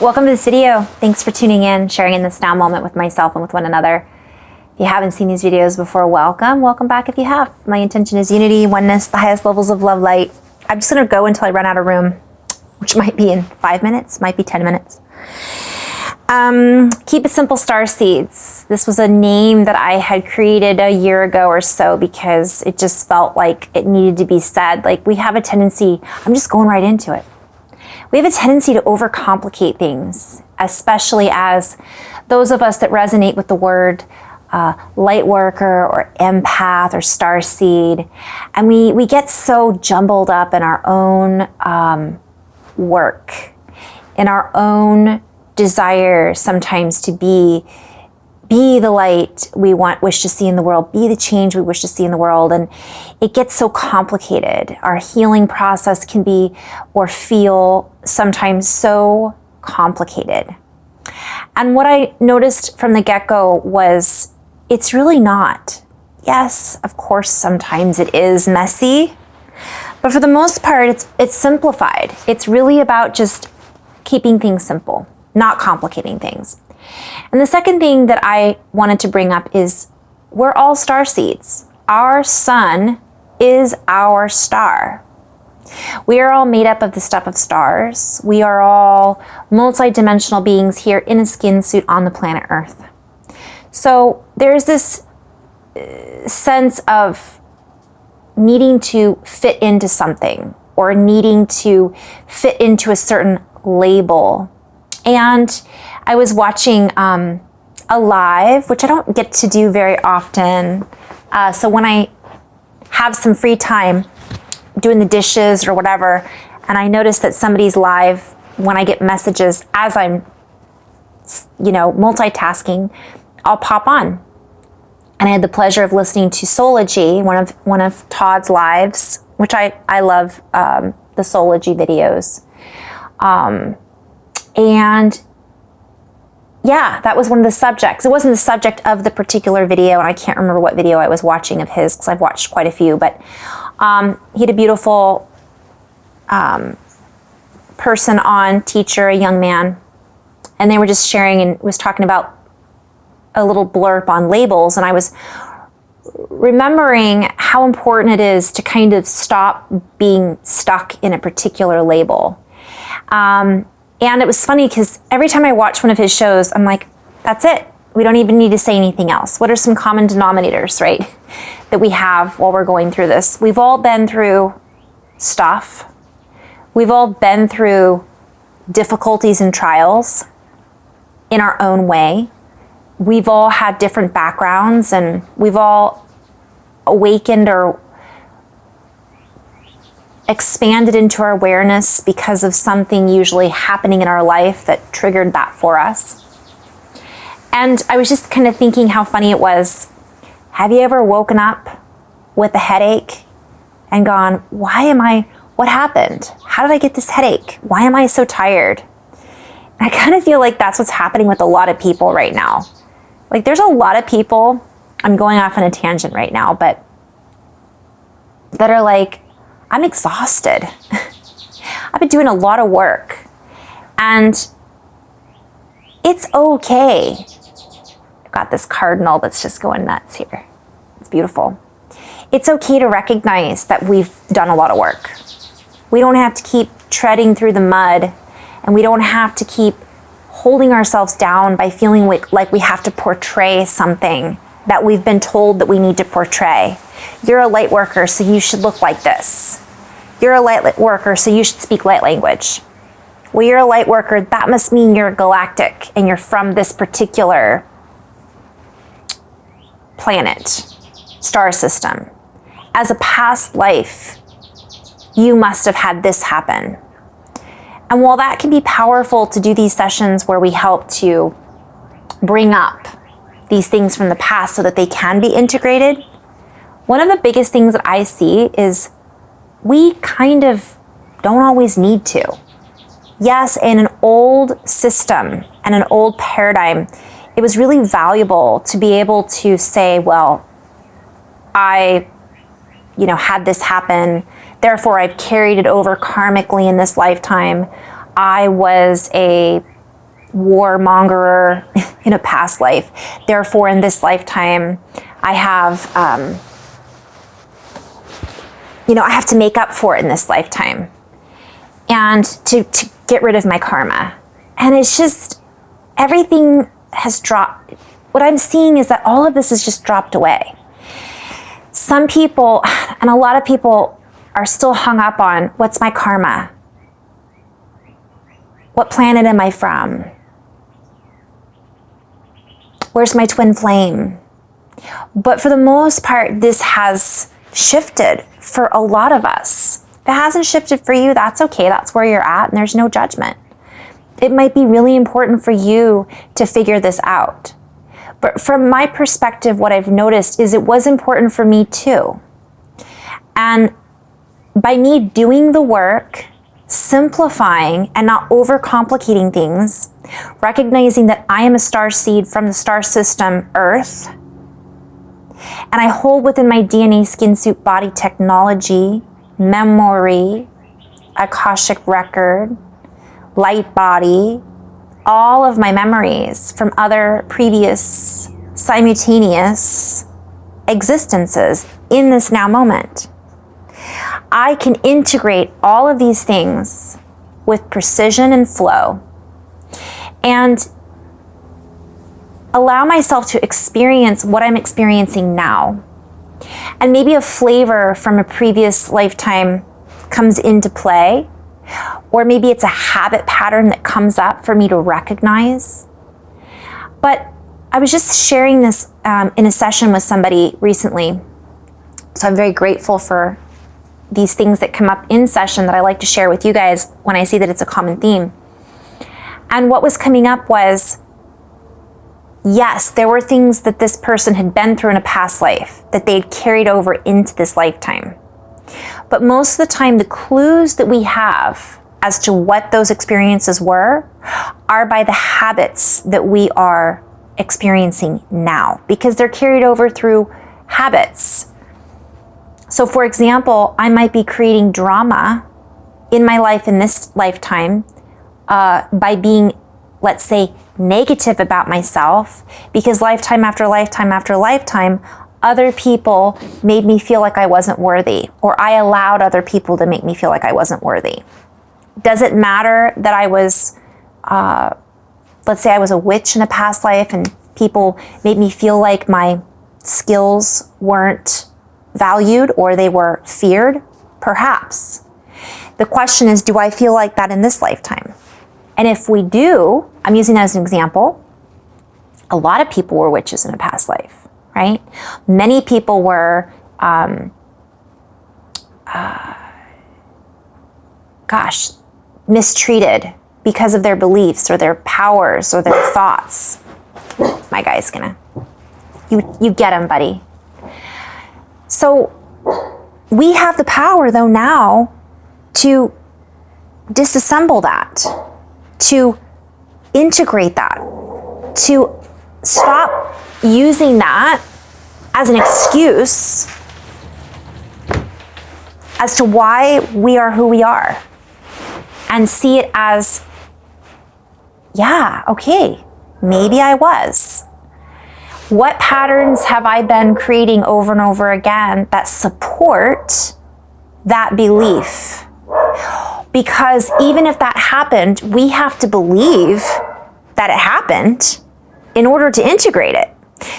Welcome to this video. Thanks for tuning in, sharing in this now moment with myself and with one another. If you haven't seen these videos before, welcome. Welcome back if you have. My intention is unity, oneness, the highest levels of love, light. I'm just gonna go until I run out of room, which might be in 5 minutes, might be 10 minutes. Keep it simple, star seeds. This was a name that I had created a year ago or so because it just felt like it needed to be said. Like, we have a tendency, I'm just going right into it. We have a tendency to overcomplicate things, especially as those of us that resonate with the word light worker or empath or starseed. And we get so jumbled up in our own work, in our own desire sometimes to be the light we wish to see in the world, be the change we wish to see in the world. And it gets so complicated. Our healing process can be or feel sometimes so complicated. And what I noticed from the get-go was it's really not. Yes, of course, sometimes it is messy, but for the most part, it's simplified. It's really about just keeping things simple, not complicating things. And the second thing that I wanted to bring up is we're all star seeds. Our sun is our star. We are all made up of the stuff of stars. We are all multidimensional beings here in a skin suit on the planet Earth. So there's this sense of needing to fit into something or needing to fit into a certain label. And I was watching a live, which I don't get to do very often. So when I have some free time doing the dishes or whatever, and I notice that somebody's live, when I get messages as I'm, multitasking, I'll pop on. And I had the pleasure of listening to Soulology, one of Todd's lives, which I love the Soulology videos. And yeah, that was one of the subjects. It wasn't the subject of the particular video, and I can't remember what video I was watching of his because I've watched quite a few, but he had a beautiful person on, teacher, a young man, and they were just sharing and was talking about a little blurb on labels, and I was remembering how important it is to kind of stop being stuck in a particular label. And it was funny because every time I watch one of his shows, I'm like, that's it. We don't even need to say anything else. What are some common denominators, right, that we have while we're going through this? We've all been through stuff. We've all been through difficulties and trials in our own way. We've all had different backgrounds, and we've all awakened or expanded into our awareness because of something usually happening in our life that triggered that for us. And I was just kind of thinking how funny it was. Have you ever woken up with a headache and gone, what happened? How did I get this headache? Why am I so tired? And I kind of feel like that's what's happening with a lot of people right now. Like, there's a lot of people, I'm going off on a tangent right now, but that are like, I'm exhausted. I've been doing a lot of work, and it's okay. I've got this cardinal that's just going nuts here. It's beautiful. It's okay to recognize that we've done a lot of work. We don't have to keep treading through the mud, and we don't have to keep holding ourselves down by feeling like we have to portray something that we've been told that we need to portray. You're a light worker, so you should look like this. You're a light worker, so you should speak light language. Well, you're a light worker, that must mean you're galactic and you're from this particular planet, star system. As a past life, you must have had this happen. And while that can be powerful to do these sessions where we help to bring up these things from the past so that they can be integrated, one of the biggest things that I see is we kind of don't always need to. Yes, in an old system and an old paradigm, it was really valuable to be able to say, well, I, had this happen, therefore I've carried it over karmically in this lifetime. I was a warmongerer in a past life. Therefore, in this lifetime, I have, I have to make up for it in this lifetime and to get rid of my karma. And it's just, everything has dropped. What I'm seeing is that all of this has just dropped away. Some people, and a lot of people, are still hung up on, what's my karma? What planet am I from? Where's my twin flame? But for the most part, this has shifted for a lot of us. If it hasn't shifted for you, that's okay. That's where you're at, and there's no judgment. It might be really important for you to figure this out. But from my perspective, what I've noticed is it was important for me too. And by me doing the work, simplifying and not overcomplicating things, recognizing that I am a star seed from the star system Earth, and I hold within my DNA, skin suit, body technology, memory, Akashic record, light body, all of my memories from other previous simultaneous existences in this now moment. I can integrate all of these things with precision and flow and allow myself to experience what I'm experiencing now. And maybe a flavor from a previous lifetime comes into play, or maybe it's a habit pattern that comes up for me to recognize. But I was just sharing this in a session with somebody recently. So I'm very grateful for these things that come up in session that I like to share with you guys when I see that it's a common theme. And what was coming up was, yes, there were things that this person had been through in a past life that they'd carried over into this lifetime. But most of the time, the clues that we have as to what those experiences were are by the habits that we are experiencing now, because they're carried over through habits. So for example, I might be creating drama in my life in this lifetime by being, let's say, negative about myself, because lifetime after lifetime after lifetime, other people made me feel like I wasn't worthy, or I allowed other people to make me feel like I wasn't worthy. Does it matter that I was, let's say I was a witch in a past life and people made me feel like my skills weren't valued or they were feared? Perhaps. The question is, do I feel like that in this lifetime? And if we do, I'm using that as an example, a lot of people were witches in a past life, right? Many people were, mistreated because of their beliefs or their powers or their thoughts. My guy's gonna, you get him, buddy. So we have the power though now to disassemble that, to integrate that, to stop using that as an excuse as to why we are who we are, and see it as, yeah, okay, maybe I was. What patterns have I been creating over and over again that support that belief? Because even if that happened, we have to believe that it happened in order to integrate it.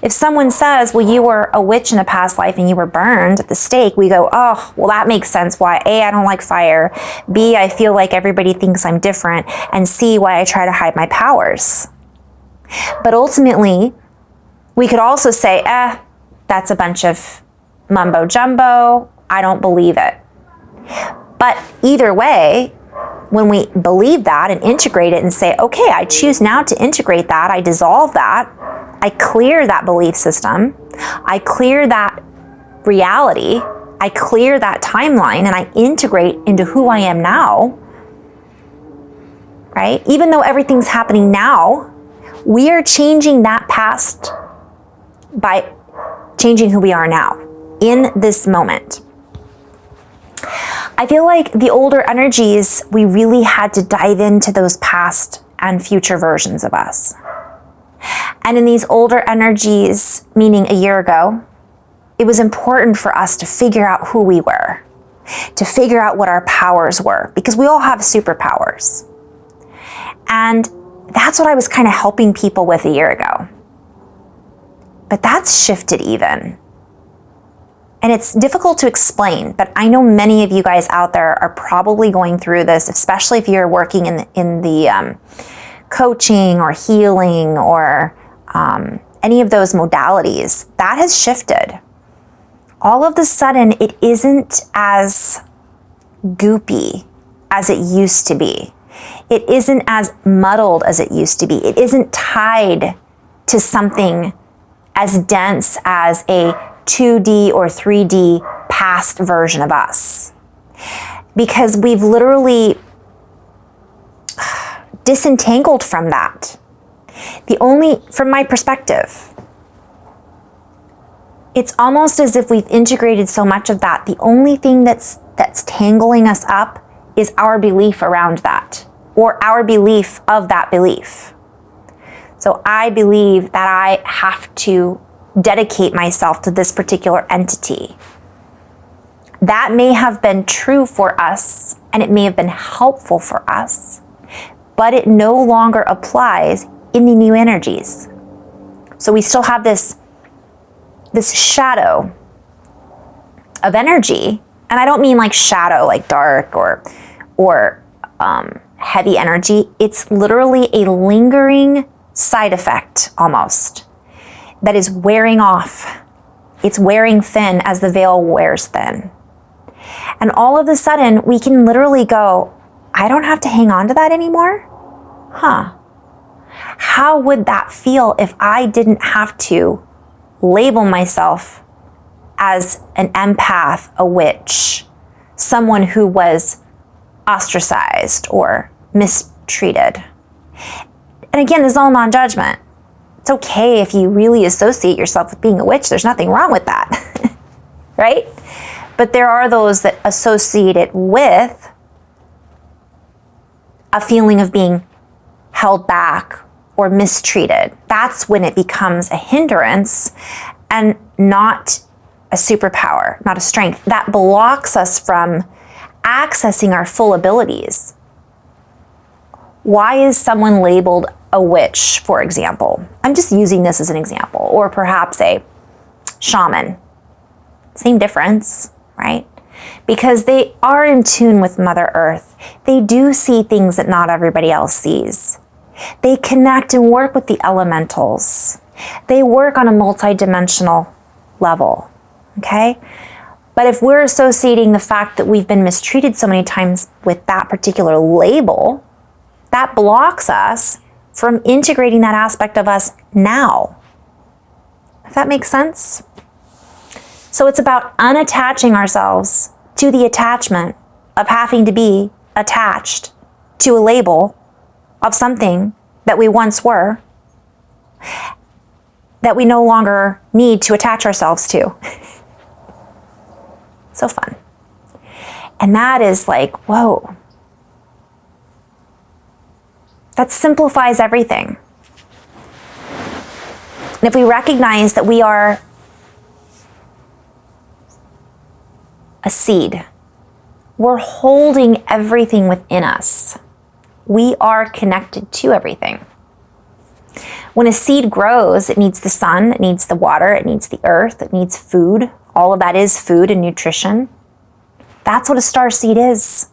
If someone says, well, you were a witch in a past life and you were burned at the stake, we go, oh, well, that makes sense why A, I don't like fire, B, I feel like everybody thinks I'm different, and C, why I try to hide my powers. But ultimately, we could also say, that's a bunch of mumbo jumbo, I don't believe it. But either way, when we believe that and integrate it and say, okay, I choose now to integrate that, I dissolve that, I clear that belief system, I clear that reality, I clear that timeline, and I integrate into who I am now, right? Even though everything's happening now, we are changing that past by changing who we are now in this moment. I feel like the older energies, we really had to dive into those past and future versions of us. And in these older energies, meaning a year ago, it was important for us to figure out who we were, to figure out what our powers were, because we all have superpowers. And that's what I was kind of helping people with a year ago. But that's shifted even. And it's difficult to explain, but I know many of you guys out there are probably going through this, especially if you're working in the coaching or healing or any of those modalities. That has shifted. All of a sudden, it isn't as goopy as it used to be. It isn't as muddled as it used to be. It isn't tied to something as dense as a 2D or 3D past version of us. Because we've literally disentangled from that. From my perspective, it's almost as if we've integrated so much of that. The only thing that's tangling us up is our belief around that, or our belief of that belief. So I believe that I have to dedicate myself to this particular entity. That may have been true for us, and it may have been helpful for us, but it no longer applies in the new energies. So we still have this shadow of energy, and I don't mean like shadow, like dark or heavy energy. It's literally a lingering side effect almost that is wearing off. It's wearing thin as the veil wears thin. And all of a sudden, we can literally go, I don't have to hang on to that anymore? Huh. How would that feel if I didn't have to label myself as an empath, a witch, someone who was ostracized or mistreated? And again, this is all non-judgment. It's okay if you really associate yourself with being a witch. There's nothing wrong with that, right? But there are those that associate it with a feeling of being held back or mistreated. That's when it becomes a hindrance and not a superpower, not a strength. That blocks us from accessing our full abilities. Why is someone labeled a witch, for example? I'm just using this as an example. Or perhaps a shaman. Same difference, right? Because they are in tune with Mother Earth. They do see things that not everybody else sees. They connect and work with the elementals. They work on a multidimensional level, okay? But if we're associating the fact that we've been mistreated so many times with that particular label, that blocks us from integrating that aspect of us now. If that makes sense? So it's about unattaching ourselves to the attachment of having to be attached to a label of something that we once were, that we no longer need to attach ourselves to. So fun. And that is like, whoa. That simplifies everything. And if we recognize that we are a seed, we're holding everything within us. We are connected to everything. When a seed grows, it needs the sun, it needs the water, it needs the earth, it needs food. All of that is food and nutrition. That's what a star seed is.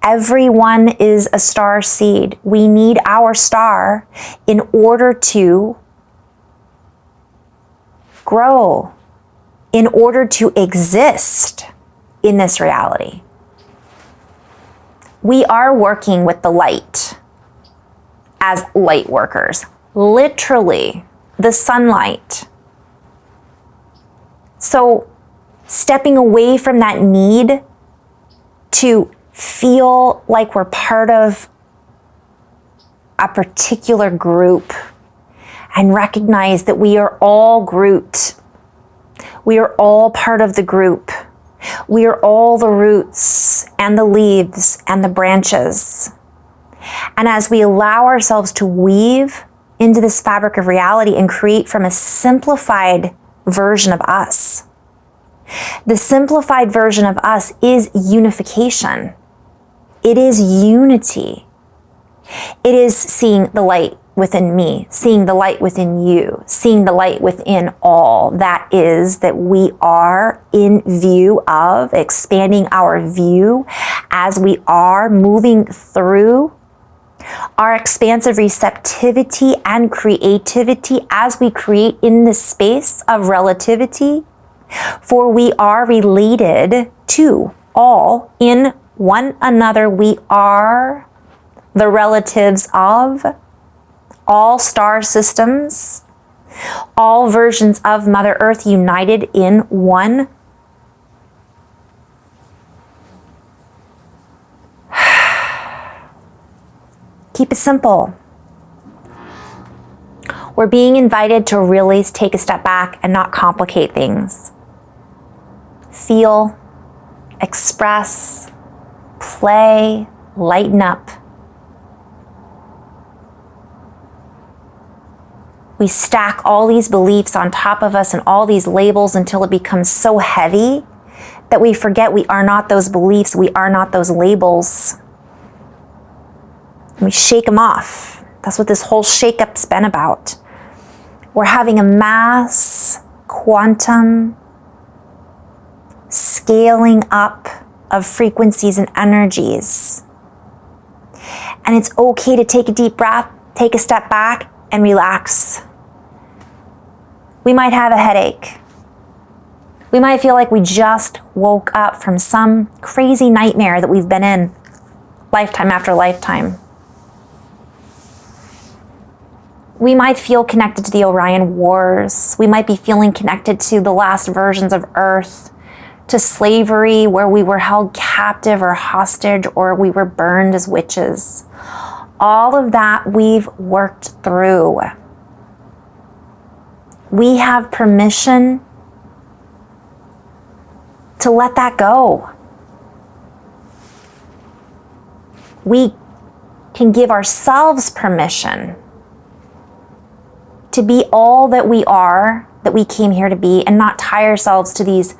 Everyone is a star seed. We need our star in order to grow, in order to exist in this reality. We are working with the light as light workers, literally the sunlight. So stepping away from that need to feel like we're part of a particular group and recognize that we are all grouped. We are all part of the group. We are all the roots and the leaves and the branches. And as we allow ourselves to weave into this fabric of reality and create from a simplified version of us, the simplified version of us is unification. It is unity. It is seeing the light within me, seeing the light within you, seeing the light within all that is, that we are in view of, expanding our view as we are moving through our expansive receptivity and creativity as we create in the space of relativity. For we are related to all in one another. We are the relatives of all star systems, all versions of Mother Earth united in one. Keep it simple. We're being invited to really take a step back and not complicate things. Feel, express, play, lighten up. We stack all these beliefs on top of us and all these labels until it becomes so heavy that we forget we are not those beliefs, we are not those labels. And we shake them off. That's what this whole shake-up's been about. We're having a mass quantum scaling up of frequencies and energies. And it's okay to take a deep breath, take a step back, and relax. We might have a headache. We might feel like we just woke up from some crazy nightmare that we've been in lifetime after lifetime. We might feel connected to the Orion Wars. We might be feeling connected to the last versions of Earth, to slavery where we were held captive or hostage or we were burned as witches. All of that we've worked through. We have permission to let that go. We can give ourselves permission to be all that we are, that we came here to be, and not tie ourselves to these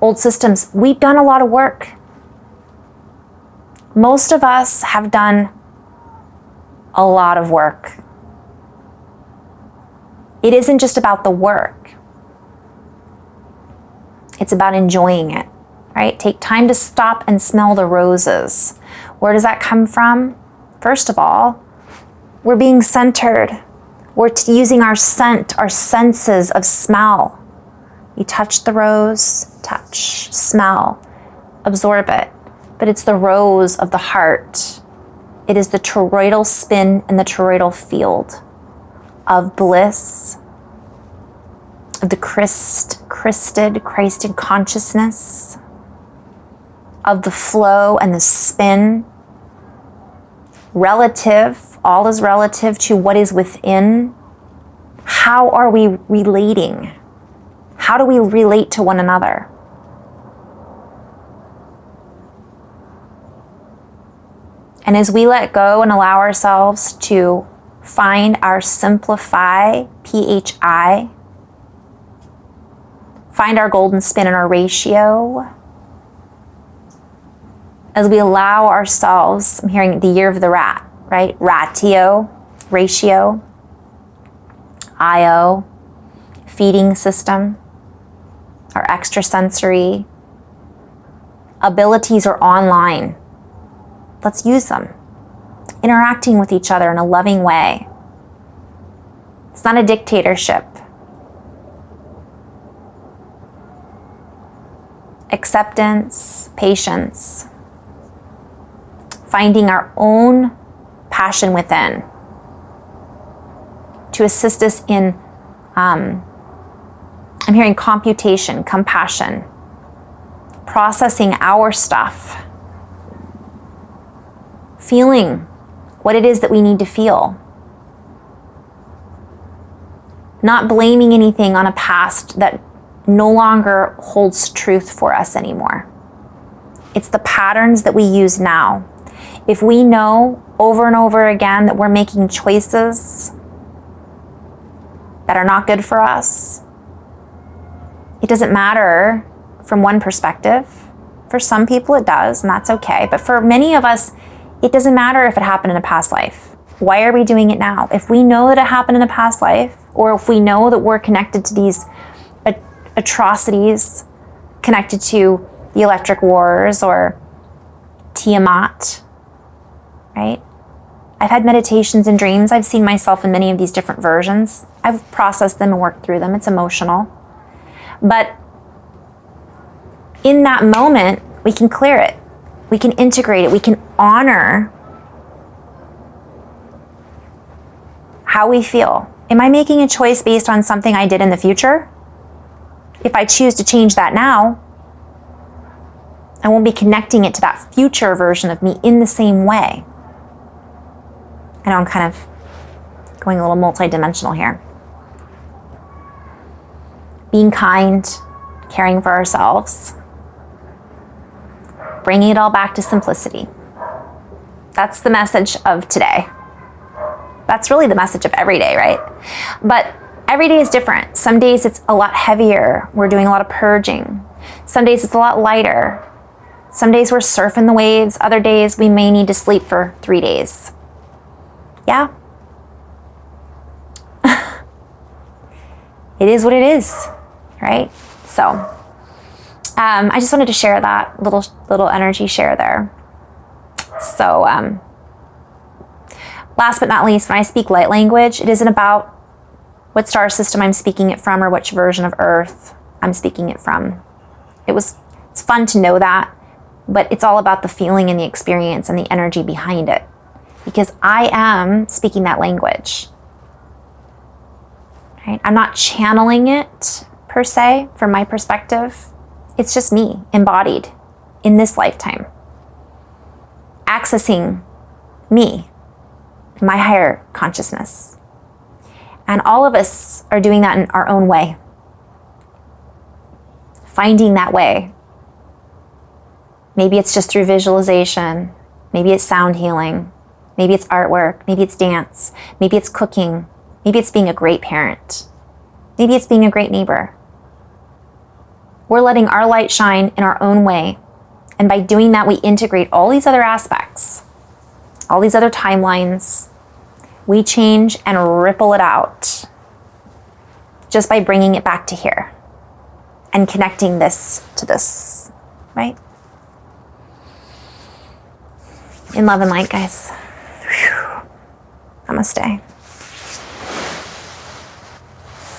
old systems. We've done a lot of work. Most of us have done a lot of work. It isn't just about the work. It's about enjoying it, right? Take time to stop and smell the roses. Where does that come from? First of all, we're being centered. We're using our scent, our senses of smell. You touch the rose, touch, smell, absorb it. But it's the rose of the heart. It is the toroidal spin and the toroidal field of bliss, of the Christed consciousness, of the flow and the spin. Relative, all is relative to what is within. How are we relating? How do we relate to one another? And as we let go and allow ourselves to find our simplify, PHI, find our golden spin and our ratio, as we allow ourselves, I'm hearing the year of the rat, right? Ratio, ratio, IO, feeding system, our extrasensory abilities are online. Let's use them. Interacting with each other in a loving way. It's not a dictatorship. Acceptance, patience, finding our own passion within to assist us in, I'm hearing computation, compassion, processing our stuff, feeling what it is that we need to feel, not blaming anything on a past that no longer holds truth for us anymore. It's the patterns that we use now. If we know over and over again that we're making choices that are not good for us. It doesn't matter from one perspective. For some people it does, and that's okay. But for many of us, it doesn't matter if it happened in a past life. Why are we doing it now? If we know that it happened in a past life, or if we know that we're connected to these atrocities, connected to the electric wars or Tiamat, right? I've had meditations and dreams. I've seen myself in many of these different versions. I've processed them and worked through them. It's emotional. But in that moment, we can clear it. We can integrate it. We can honor how we feel. Am I making a choice based on something I did in the future? If I choose to change that now, I won't be connecting it to that future version of me in the same way. I know I'm kind of going a little multidimensional here. Being kind, caring for ourselves, bringing it all back to simplicity. That's the message of today. That's really the message of every day, right? But every day is different. Some days it's a lot heavier. We're doing a lot of purging. Some days it's a lot lighter. Some days we're surfing the waves. Other days we may need to sleep for 3 days. Yeah. It is what it is, right? So I just wanted to share that little energy share there. So last but not least, when I speak light language, it isn't about what star system I'm speaking it from or which version of Earth I'm speaking it from. It's fun to know that, but it's all about the feeling and the experience and the energy behind it, because I am speaking that language. Right? I'm not channeling it per se from my perspective. It's just me embodied in this lifetime, accessing me, my higher consciousness. And all of us are doing that in our own way. Finding that way. Maybe it's just through visualization. Maybe it's sound healing. Maybe it's artwork. Maybe it's dance. Maybe it's cooking. Maybe it's being a great parent. Maybe it's being a great neighbor. We're letting our light shine in our own way. And by doing that, we integrate all these other aspects, all these other timelines. We change and ripple it out just by bringing it back to here and connecting this to this, right? In love and light, guys. Whew. Namaste.